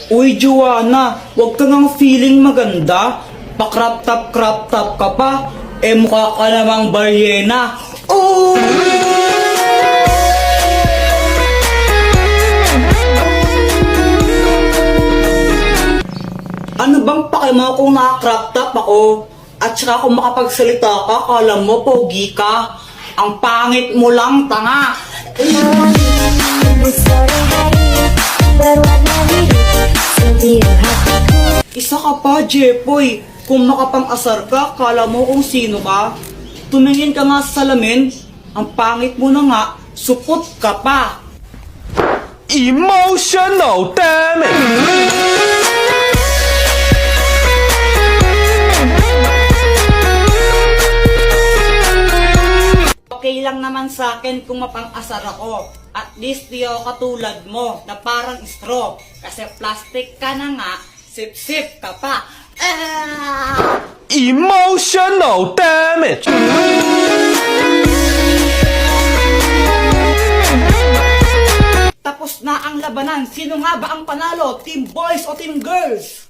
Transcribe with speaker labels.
Speaker 1: Uy, Joanna, wag ka ngang feeling maganda. Pa-crop top ka pa. Eh, mukha ka namang balyena. Oh! Ano bang pake mo kung naka-crop top ako? At saka kung makapagsalita ka, kala mo pogi ka. Ang pangit mo lang, tanga. Isa ka pa, Jepoy. Kung makapang-asar ka, kala mo kung sino ka. Tumingin ka nga sa salamin. Ang pangit mo na nga, supot ka pa.
Speaker 2: Emotional damage.
Speaker 1: Okay lang naman sa akin kung mapang-asar ako. At least di ako katulad mo na parang straw. Kasi plastic ka na nga, sip-sip ka pa. Ah!
Speaker 2: Emotional damage.
Speaker 1: Tapos na ang labanan. Sino nga ba ang panalo? Team boys o team girls?